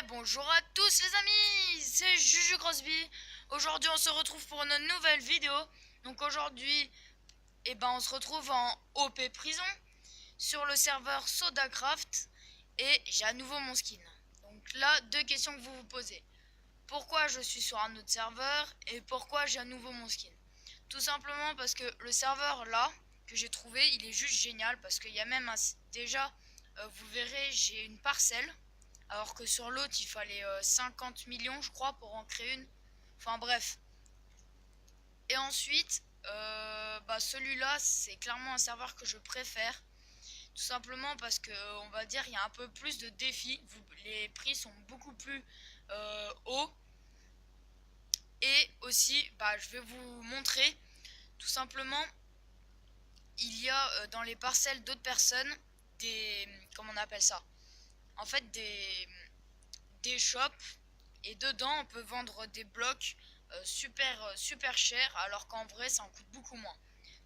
Bonjour à tous les amis, c'est Juju Crosby. Aujourd'hui on se retrouve pour une nouvelle vidéo. Donc aujourd'hui, on se retrouve en OP prison sur le serveur SodaCraft. Et j'ai à nouveau mon skin. Donc là, deux questions que vous vous posez. Pourquoi je suis sur un autre serveur et pourquoi j'ai à nouveau mon skin? Tout simplement parce que le serveur là, que j'ai trouvé, il est juste génial. Parce qu'il y a même déjà, vous verrez, j'ai une parcelle. Alors que sur l'autre, il fallait 50 millions, je crois, pour en créer une. Enfin bref. Et ensuite, celui-là, c'est clairement un serveur que je préfère. Tout simplement parce que, on va dire, il y a un peu plus de défis. Les prix sont beaucoup plus hauts. Et aussi, je vais vous montrer, tout simplement, il y a dans les parcelles d'autres personnes, des... comment on appelle ça? En fait, des shops. Et dedans, on peut vendre des blocs super chers, alors qu'en vrai, ça en coûte beaucoup moins.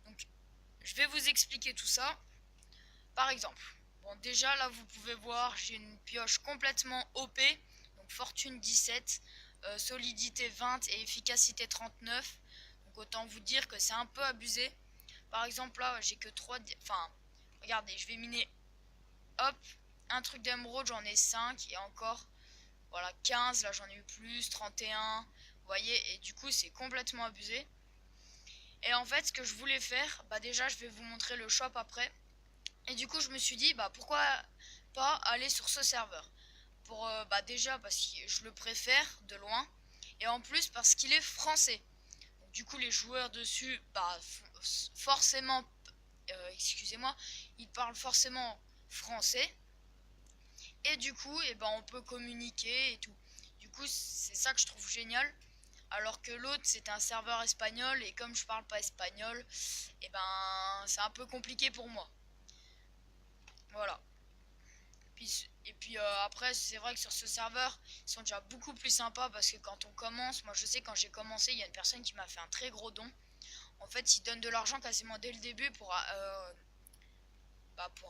Donc, je vais vous expliquer tout ça. Par exemple, bon, déjà là, vous pouvez voir, j'ai une pioche complètement OP, donc fortune 17, solidité 20 et efficacité 39. Donc, autant vous dire que c'est un peu abusé. Par exemple, là, j'ai que 3. Enfin, regardez, je vais miner. Hop, un truc d'émeraude, j'en ai 5 et encore. Voilà, 15, là j'en ai eu plus, 31, vous voyez, et du coup c'est complètement abusé. Et en fait, ce que je voulais faire, déjà je vais vous montrer le shop après. Et du coup je me suis dit, pourquoi pas aller sur ce serveur? Pour, déjà parce que je le préfère de loin, et en plus parce qu'il est français. Donc, du coup les joueurs dessus, forcément, excusez-moi, ils parlent forcément français. Et du coup, on peut communiquer et tout. Du coup, c'est ça que je trouve génial. Alors que l'autre, c'était un serveur espagnol. Et comme je parle pas espagnol, c'est un peu compliqué pour moi. Voilà. Après, c'est vrai que sur ce serveur, ils sont déjà beaucoup plus sympas. Parce que quand on commence, moi je sais quand j'ai commencé, il y a une personne qui m'a fait un très gros don. En fait, il donne de l'argent quasiment dès le début pour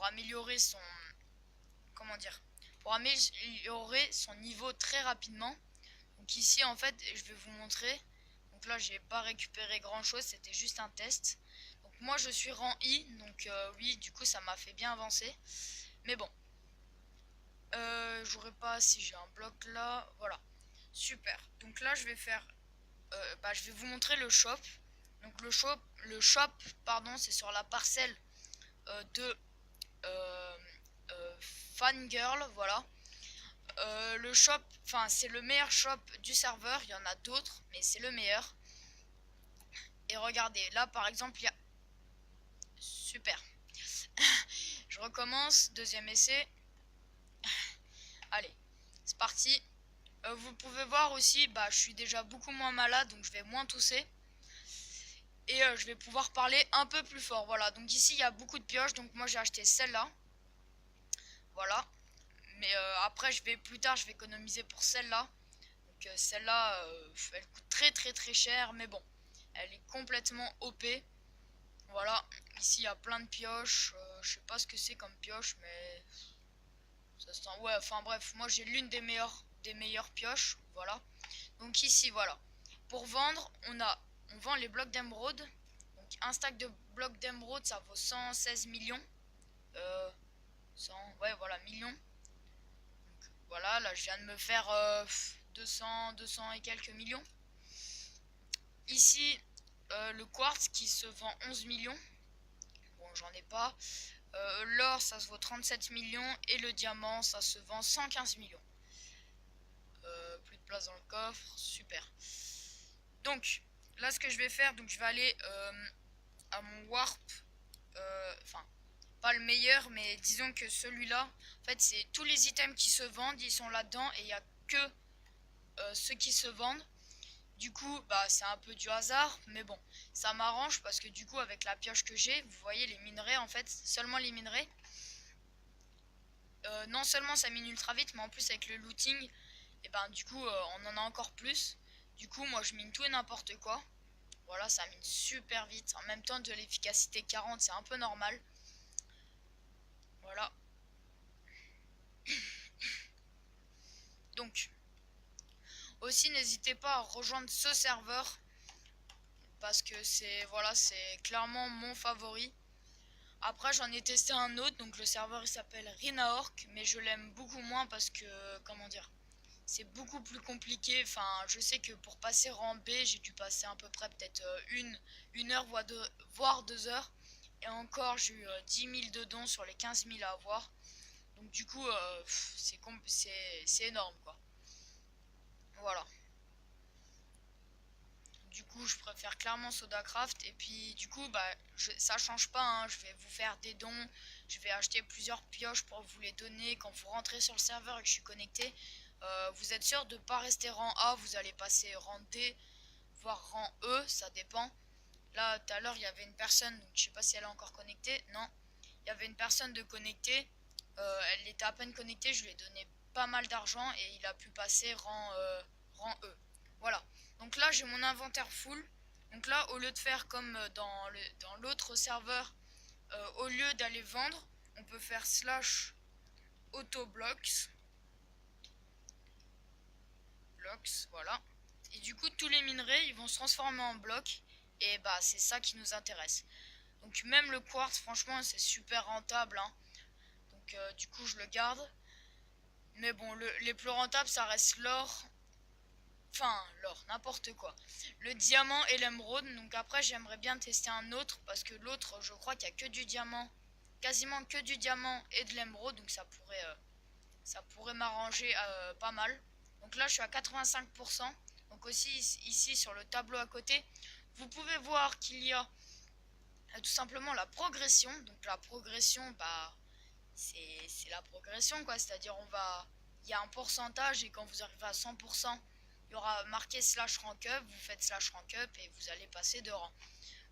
améliorer son... Comment dire, pour améliorer son niveau très rapidement. Donc ici en fait je vais vous montrer. Donc là j'ai pas récupéré grand chose, c'était juste un test. Donc moi je suis rang I, donc oui du coup ça m'a fait bien avancer. Mais bon, j'aurais pas si j'ai un bloc là, voilà. Super. Donc là je vais faire, je vais vous montrer le shop. Donc le shop pardon, c'est sur la parcelle de euh, Fangirl, voilà. Le shop, enfin c'est le meilleur shop du serveur, il y en a d'autres, mais c'est le meilleur. Et regardez, là par exemple, il y a... Super. Je recommence, deuxième essai. Allez, c'est parti. Vous pouvez voir aussi, je suis déjà beaucoup moins malade, donc je vais moins tousser. Et je vais pouvoir parler un peu plus fort. Voilà, donc ici il y a beaucoup de pioches, donc moi j'ai acheté celle-là. Voilà. Mais après, plus tard, je vais économiser pour celle-là. Donc celle-là, elle coûte très cher, mais bon, elle est complètement OP. Voilà, ici il y a plein de pioches. Je sais pas ce que c'est comme pioche, mais ça se sent. Ouais, enfin bref, moi j'ai l'une des meilleures pioches. Voilà. Donc ici, voilà. Pour vendre, on vend les blocs d'émeraude. Donc un stack de blocs d'émeraude, ça vaut 116 millions. 100, ouais, voilà, millions. Donc voilà, là je viens de me faire 200 et quelques millions. Ici, le quartz qui se vend 11 millions. Bon, j'en ai pas. L'or, ça se vaut 37 millions. Et le diamant, ça se vend 115 millions. Plus de place dans le coffre. Super. Donc, là, ce que je vais faire, donc je vais aller à mon warp. Enfin, pas le meilleur, mais disons que celui-là, en fait, c'est tous les items qui se vendent, ils sont là-dedans. Et il n'y a que ceux qui se vendent. Du coup, c'est un peu du hasard, mais bon, ça m'arrange parce que du coup, avec la pioche que j'ai, vous voyez les minerais, en fait, seulement les minerais. Non seulement ça mine ultra vite, mais en plus avec le looting, et du coup, on en a encore plus. Du coup, moi, je mine tout et n'importe quoi. Voilà, ça mine super vite. En même temps, de l'efficacité 40, c'est un peu normal. Voilà. Donc, aussi n'hésitez pas à rejoindre ce serveur parce que c'est clairement mon favori. Après j'en ai testé un autre, donc le serveur il s'appelle Rinaork, mais je l'aime beaucoup moins parce que comment dire, c'est beaucoup plus compliqué. Enfin, je sais que pour passer rang B, j'ai dû passer à peu près peut-être une heure voire 2 heures. Et encore, j'ai eu 10 000 de dons sur les 15 000 à avoir. Donc du coup, c'est énorme quoi. Voilà. Du coup, je préfère clairement SodaCraft. Et puis du coup, bah, ça change pas, hein. Je vais vous faire des dons. Je vais acheter plusieurs pioches pour vous les donner quand vous rentrez sur le serveur et que je suis connecté. Vous êtes sûr de ne pas rester rang A, vous allez passer rang D, voire rang E, ça dépend. Là, tout à l'heure, il y avait une personne, donc je sais pas si elle est encore connectée. Non, il y avait une personne de connectée. Elle était à peine connectée, je lui ai donné pas mal d'argent et il a pu passer rang E. Voilà. Donc là, j'ai mon inventaire full. Donc là, au lieu de faire comme dans l'autre serveur, au lieu d'aller vendre, on peut faire slash autoblocks. Voilà. Et du coup, tous les minerais, ils vont se transformer en blocs. Et bah, c'est ça qui nous intéresse. Donc même le quartz, franchement, c'est super rentable, hein. Donc du coup, je le garde. Mais bon, les plus rentables, ça reste l'or. Enfin, l'or, n'importe quoi. Le diamant et l'émeraude. Donc après, j'aimerais bien tester un autre. Parce que l'autre, je crois qu'il n'y a que du diamant. Quasiment que du diamant et de l'émeraude. Donc ça pourrait m'arranger pas mal. Donc là, je suis à 85%. Donc aussi, ici, sur le tableau à côté, vous pouvez voir qu'il y a tout simplement la progression. Donc la progression, bah, c'est la progression, quoi. C'est-à-dire, il y a un pourcentage et quand vous arrivez à 100%, il y aura marqué slash rank up. Vous faites slash rank up et vous allez passer de rang.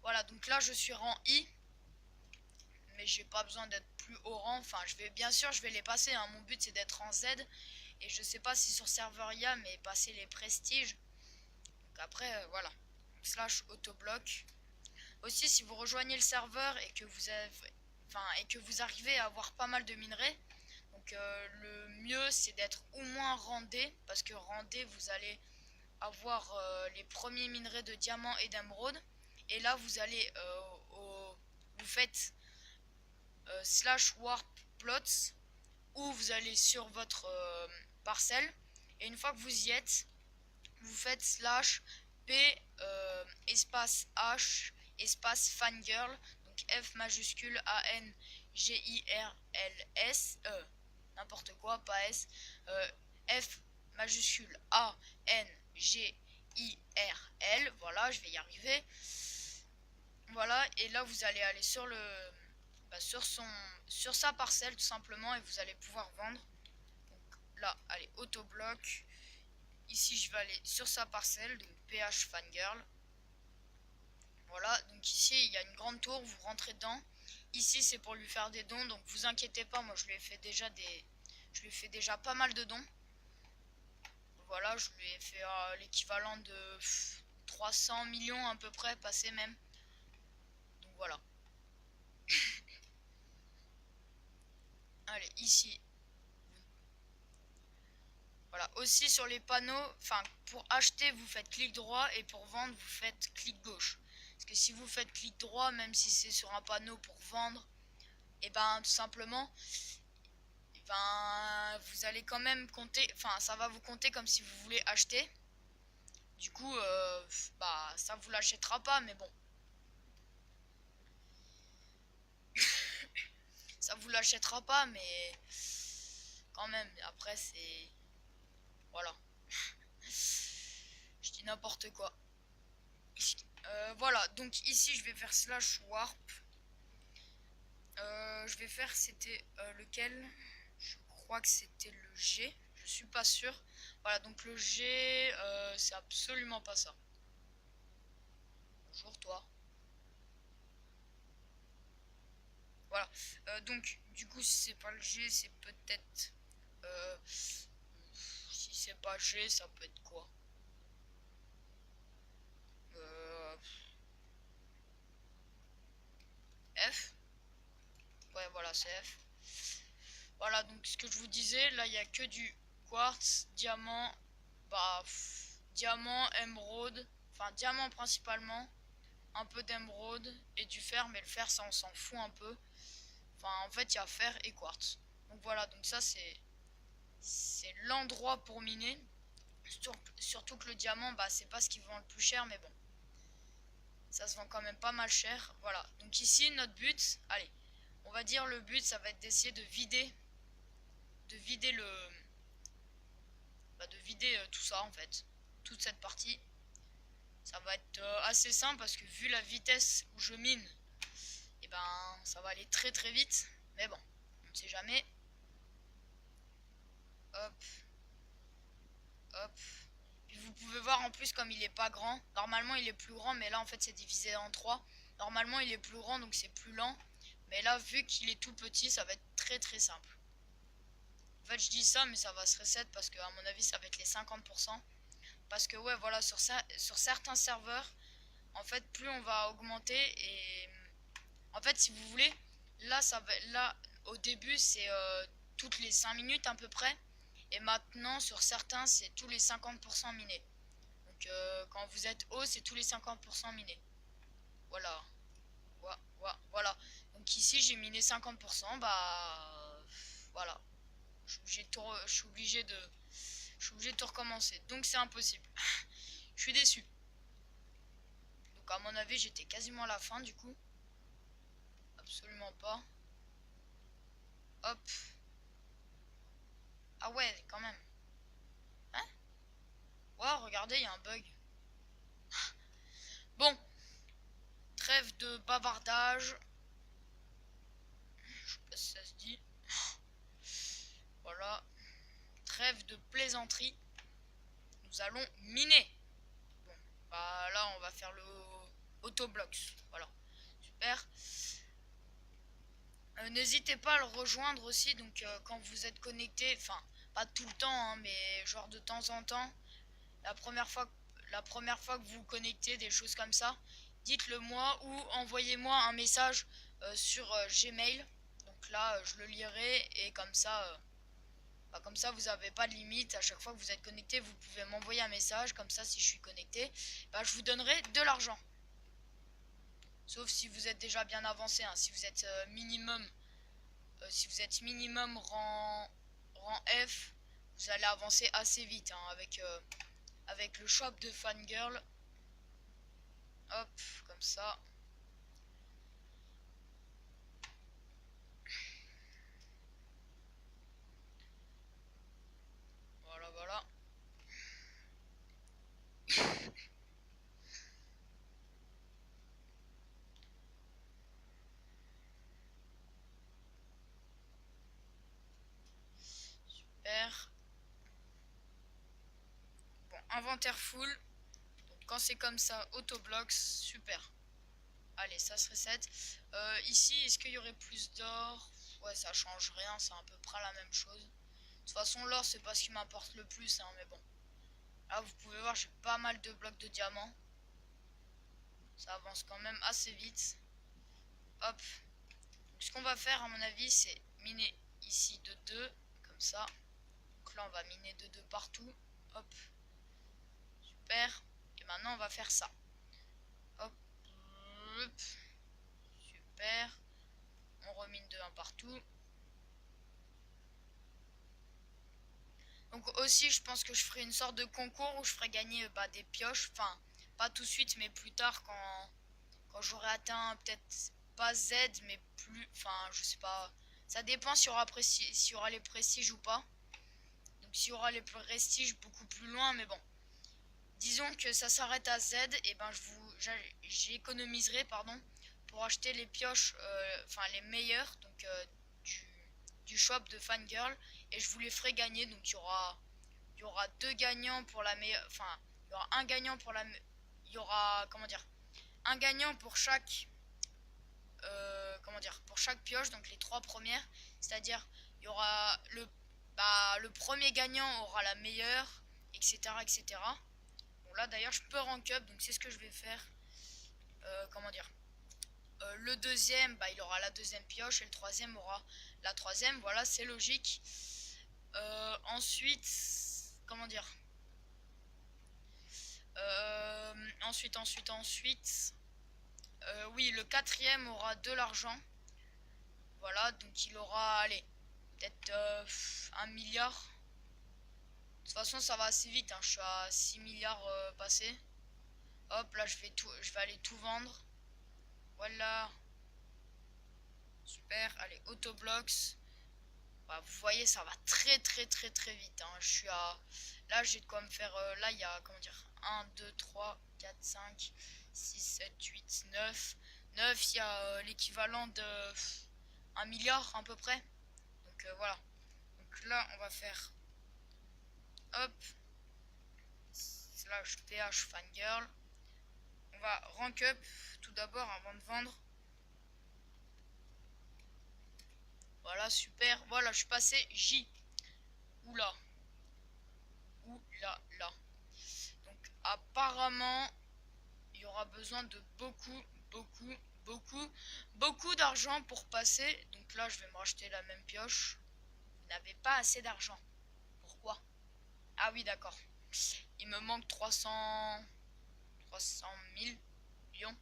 Voilà, donc là, je suis rang I. Mais j'ai pas besoin d'être plus haut rang. Enfin, bien sûr, je vais les passer, hein. Mon but, c'est d'être en Z. Et je sais pas si sur serveur il y a, mais passer les prestiges. Donc après, voilà. Slash autoblock. Aussi, si vous rejoignez le serveur et que vous arrivez à avoir pas mal de minerais, donc le mieux c'est d'être au moins randé, parce que randé vous allez avoir les premiers minerais de diamant et d'émeraude. Et là vous allez vous faites slash warp plots, où vous allez sur votre parcelle, et une fois que vous y êtes, vous faites slash p espace h espace fangirl, donc F majuscule A N G I R L S, n'importe quoi, pas S, F majuscule A N G I R L, voilà, je vais y arriver. Voilà, et là vous allez aller sur sur sa parcelle tout simplement, et vous allez pouvoir vendre. Donc là, allez, autobloc. Ici, je vais aller sur sa parcelle, donc PH Fangirl. Voilà, donc ici, il y a une grande tour, vous rentrez dedans. Ici, c'est pour lui faire des dons, donc vous inquiétez pas, moi je lui ai fait déjà pas mal de dons. Voilà, je lui ai fait l'équivalent de 300 millions à peu près, passé même. Donc voilà. Allez, ici. Voilà, aussi sur les panneaux, enfin pour acheter vous faites clic droit et pour vendre vous faites clic gauche. Parce que si vous faites clic droit, même si c'est sur un panneau pour vendre, et ben tout simplement, et ben vous allez quand même compter, enfin ça va vous compter comme si vous voulez acheter. Du coup, bah ça vous l'achètera pas, mais bon. Ça vous l'achètera pas, mais quand même, après c'est... Voilà. Je dis n'importe quoi. Voilà, donc ici je vais faire slash warp. Je vais faire, c'était lequel? Je crois que c'était le G. Je suis pas sûr. Voilà, donc le G, c'est absolument pas ça. Bonjour toi. Voilà. Donc, du coup, si c'est pas le G, c'est peut-être... si c'est pas G, ça peut être quoi? F. Ouais, voilà, c'est F. Voilà, donc ce que je vous disais, là, il n'y a que du quartz, diamant, bah... diamant, émeraude, enfin diamant principalement, un peu d'émeraude et du fer, mais le fer ça on s'en fout un peu. Enfin en fait il y a fer et quartz. Donc voilà, donc ça c'est l'endroit pour miner. Surtout que le diamant, bah c'est pas ce qui vend le plus cher, mais bon, ça se vend quand même pas mal cher. Voilà, donc ici notre but, allez, on va dire le but ça va être d'essayer de vider de vider tout ça en fait, toute cette partie. Ça va être assez simple parce que vu la vitesse où je mine, et ben ça va aller très très vite, mais bon, on ne sait jamais. Hop, hop. Puis vous pouvez voir en plus comme il est pas grand, normalement il est plus grand, mais là en fait c'est divisé en 3. Normalement il est plus grand donc c'est plus lent, mais là vu qu'il est tout petit ça va être très très simple. En fait je dis ça mais ça va se reset parce que à mon avis ça va être les 50%. Parce que ouais voilà sur certains serveurs en fait plus on va augmenter et en fait si vous voulez là ça va là au début c'est toutes les 5 minutes à peu près et maintenant sur certains c'est tous les 50% minés. Donc quand vous êtes haut c'est tous les 50% minés. Voilà. Voilà. Donc ici j'ai miné 50%, bah voilà. Je suis obligé de tout recommencer. Donc c'est impossible. Je suis déçu. Donc à mon avis j'étais quasiment à la fin du coup. Absolument pas. Hop. Ah ouais quand même. Hein? Ouais regardez il y a un bug. Bon. Trêve de bavardage. Je sais pas si ça se dit. Voilà. Trêve de plaisanterie. Nous allons miner. Bon. Bah là on va faire le autoblocks. Voilà. Super. N'hésitez pas à le rejoindre aussi, donc quand vous êtes connecté, enfin pas tout le temps, hein, mais genre de temps en temps, la première fois, la première fois que vous vous connectez, des choses comme ça, dites-le moi ou envoyez-moi un message sur Gmail. Donc là, je le lirai et comme ça, vous n'avez pas de limite. À chaque fois que vous êtes connecté, vous pouvez m'envoyer un message. Comme ça, si je suis connecté, bah, je vous donnerai de l'argent. Sauf si vous êtes déjà bien avancé, hein, si vous êtes minimum rang F, vous allez avancer assez vite hein, avec le shop de Fangirl. Hop, comme ça. Voilà, voilà. Super. Bon, inventaire full. Donc quand c'est comme ça, autoblocks, super. Allez, ça se reset. Ici, est-ce qu'il y aurait plus d'or? Ouais, ça change rien, c'est à peu près la même chose. De toute façon, l'or, c'est pas ce qui m'importe le plus, hein, mais bon. Là, vous pouvez voir, j'ai pas mal de blocs de diamants. Ça avance quand même assez vite. Hop. Donc, ce qu'on va faire, à mon avis, c'est miner ici de 2, comme ça. Donc là, on va miner de 2 partout. Hop. Super. Et maintenant, on va faire ça. Hop. Super. On remine de 1 partout. Donc aussi, je pense que je ferai une sorte de concours où je ferai gagner des pioches. Enfin, pas tout de suite, mais plus tard quand j'aurai atteint peut-être pas Z, mais plus... Enfin, je sais pas. Ça dépend s'il y aura les prestiges ou pas. Donc s'il y aura les prestiges beaucoup plus loin, mais bon. Disons que ça s'arrête à Z, et ben j'économiserai pardon pour acheter les pioches, enfin les meilleures, donc du shop de Fangirl, et je vous les ferai gagner. Donc il y aura deux gagnants pour la meilleure, enfin il y aura un gagnant pour la, il y aura comment dire, un gagnant pour chaque comment dire, pour chaque pioche, donc les 3 premières, c'est-à-dire il y aura le premier gagnant aura la meilleure, etc. Bon là d'ailleurs je peux rank up, donc c'est ce que je vais faire. Comment dire, le deuxième il aura la deuxième pioche et le troisième aura la troisième, voilà c'est logique. Ensuite comment dire, Ensuite. Oui, le quatrième aura de l'argent. Voilà, donc il aura, allez, peut-être 1 milliard. De toute façon, ça va assez vite, hein. Je suis à 6 milliards passés. Hop, là, je vais aller tout vendre. Voilà. Super. Allez, Autoblocks. Bah, vous voyez, ça va très très très très vite, hein. Je suis à... Là, j'ai de quoi me faire... là, il y a, comment dire, 1, 2, 3, 4, 5, 6, 7, 8, 9. 9, il y a l'équivalent de 1 milliard à peu près. Donc voilà. Donc là, on va faire... Hop. Slash PH Fangirl. On va rank up tout d'abord avant de vendre. Voilà, super. Voilà, je suis passé J. Oula. Oula, là. Donc apparemment, il y aura besoin de beaucoup d'argent pour passer. Donc là, je vais me racheter la même pioche. Vous n'avez pas assez d'argent. Pourquoi? Ah oui, d'accord. Il me manque 300 000 millions.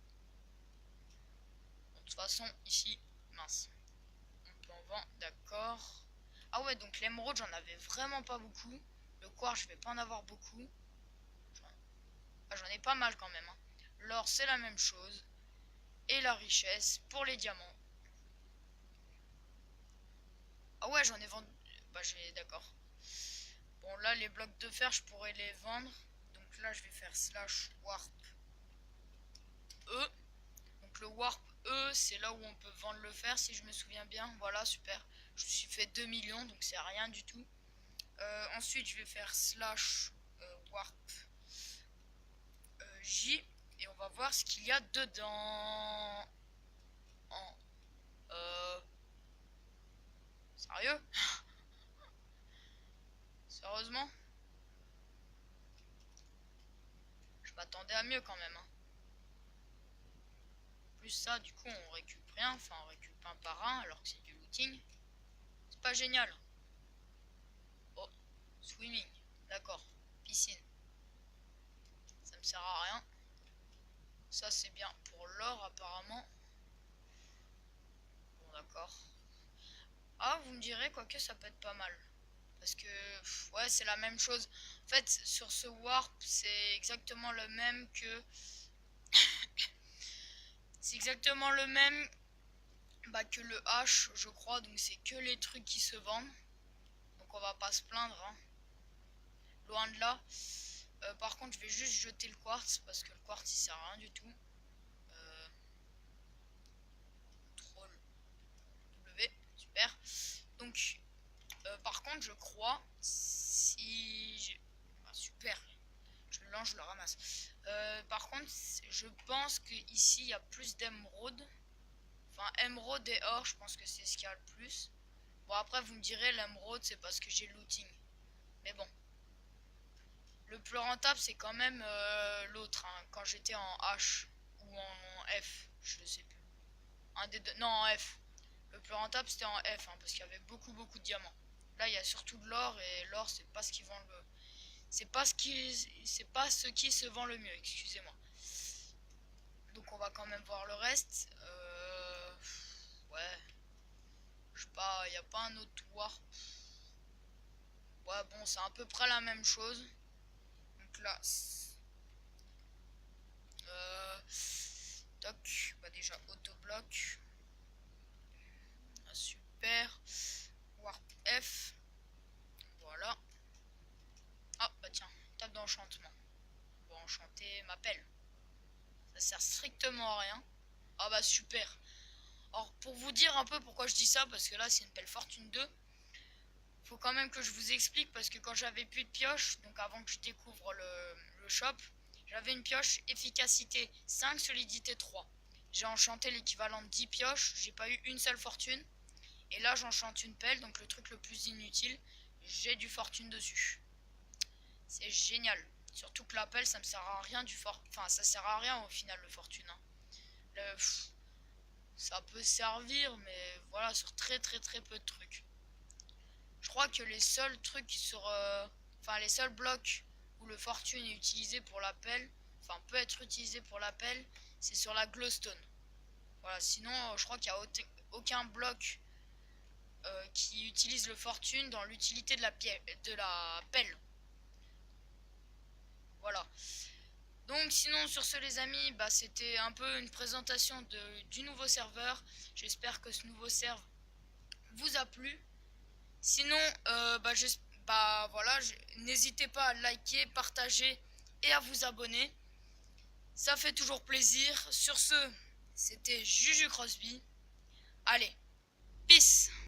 Bon, de toute façon, ici, mince. On peut en vendre, d'accord. Ah ouais, donc l'émeraude, j'en avais vraiment pas beaucoup. Le quartz, je vais pas en avoir beaucoup. J'en ai pas mal quand même, hein. L'or, c'est la même chose. Et la richesse pour les diamants. Ah ouais, j'en ai vendu. Bah, j'ai. D'accord. Bon, là, les blocs de fer, je pourrais les vendre. Donc là, je vais faire slash warp E. Donc le warp E, c'est là où on peut vendre le fer, si je me souviens bien. Voilà, super. Je me suis fait 2 millions, donc c'est rien du tout. Ensuite, je vais faire slash warp J. Et on va voir ce qu'il y a dedans. En, sérieux? Sérieusement? Je m'attendais à mieux quand même, hein. Plus ça, du coup, on récupère rien. Enfin, on récupère un par un alors que c'est du looting. C'est pas génial. Oh, swimming. D'accord. Piscine. Ça me sert à rien. Ça, c'est bien pour l'or, apparemment. Bon, d'accord. Ah, vous me direz, quoique ça peut être pas mal. Parce que, ouais, c'est la même chose. En fait, sur ce warp, c'est exactement le même que... c'est exactement le même bah, que le H, je crois. Donc, c'est que les trucs qui se vendent. Donc, on va pas se plaindre, hein. Loin de là. Par contre, je vais juste jeter le quartz. Parce que le quartz, il sert à rien du tout. Contrôle W. Super. Donc, par contre, je crois, si j'ai... Ah, super, je le lance, je le ramasse. Par contre, je pense que ici il y a plus d'émeraude. Enfin, émeraude et or, je pense que c'est ce qu'il y a le plus. Bon, après, vous me direz, l'émeraude, c'est parce que j'ai le looting. Mais bon. Le plus rentable, c'est quand même l'autre, hein, quand j'étais en H ou en F, je ne sais plus. Un des deux, non, en F. Le plus rentable, c'était en F, hein, parce qu'il y avait beaucoup de diamants. Là, il y a surtout de l'or, et l'or, c'est pas ce qui vend le... C'est pas ce qui se vend le mieux, excusez-moi. Donc on va quand même voir le reste. Ouais. Je sais pas, il n'y a pas un autre warp. Ouais, bon, c'est à peu près la même chose. Donc là... Toc, bah déjà autobloc. Ah, super. Warp F. Voilà. Ah, bah tiens, table d'enchantement. Bon, enchanter ma pelle. Ça sert strictement à rien. Ah bah super. Alors pour vous dire un peu pourquoi je dis ça, parce que là c'est une pelle fortune 2. Faut quand même que je vous explique, parce que quand j'avais plus de pioche, donc avant que je découvre le shop, j'avais une pioche efficacité 5, solidité 3. J'ai enchanté l'équivalent de 10 pioches, j'ai pas eu une seule fortune. Et là j'enchante une pelle, donc le truc le plus inutile, j'ai du fortune dessus. C'est génial. Surtout que la pelle ça me sert à rien Enfin ça sert à rien au final le fortune, hein. Ça peut servir, mais voilà, sur très peu de trucs. Je crois que les seuls trucs sur... enfin les seuls blocs où le fortune est utilisé pour l'appel, enfin peut être utilisé pour l'appel, c'est sur la glowstone. Voilà, sinon je crois qu'il n'y a aucun bloc qui utilise le fortune dans l'utilité de la pelle. Voilà. Donc sinon sur ce les amis, bah, c'était un peu une présentation du nouveau serveur. J'espère que ce nouveau serveur vous a plu. Sinon, voilà, n'hésitez pas à liker, partager et à vous abonner. Ça fait toujours plaisir. Sur ce, c'était Juju Crosby. Allez, peace!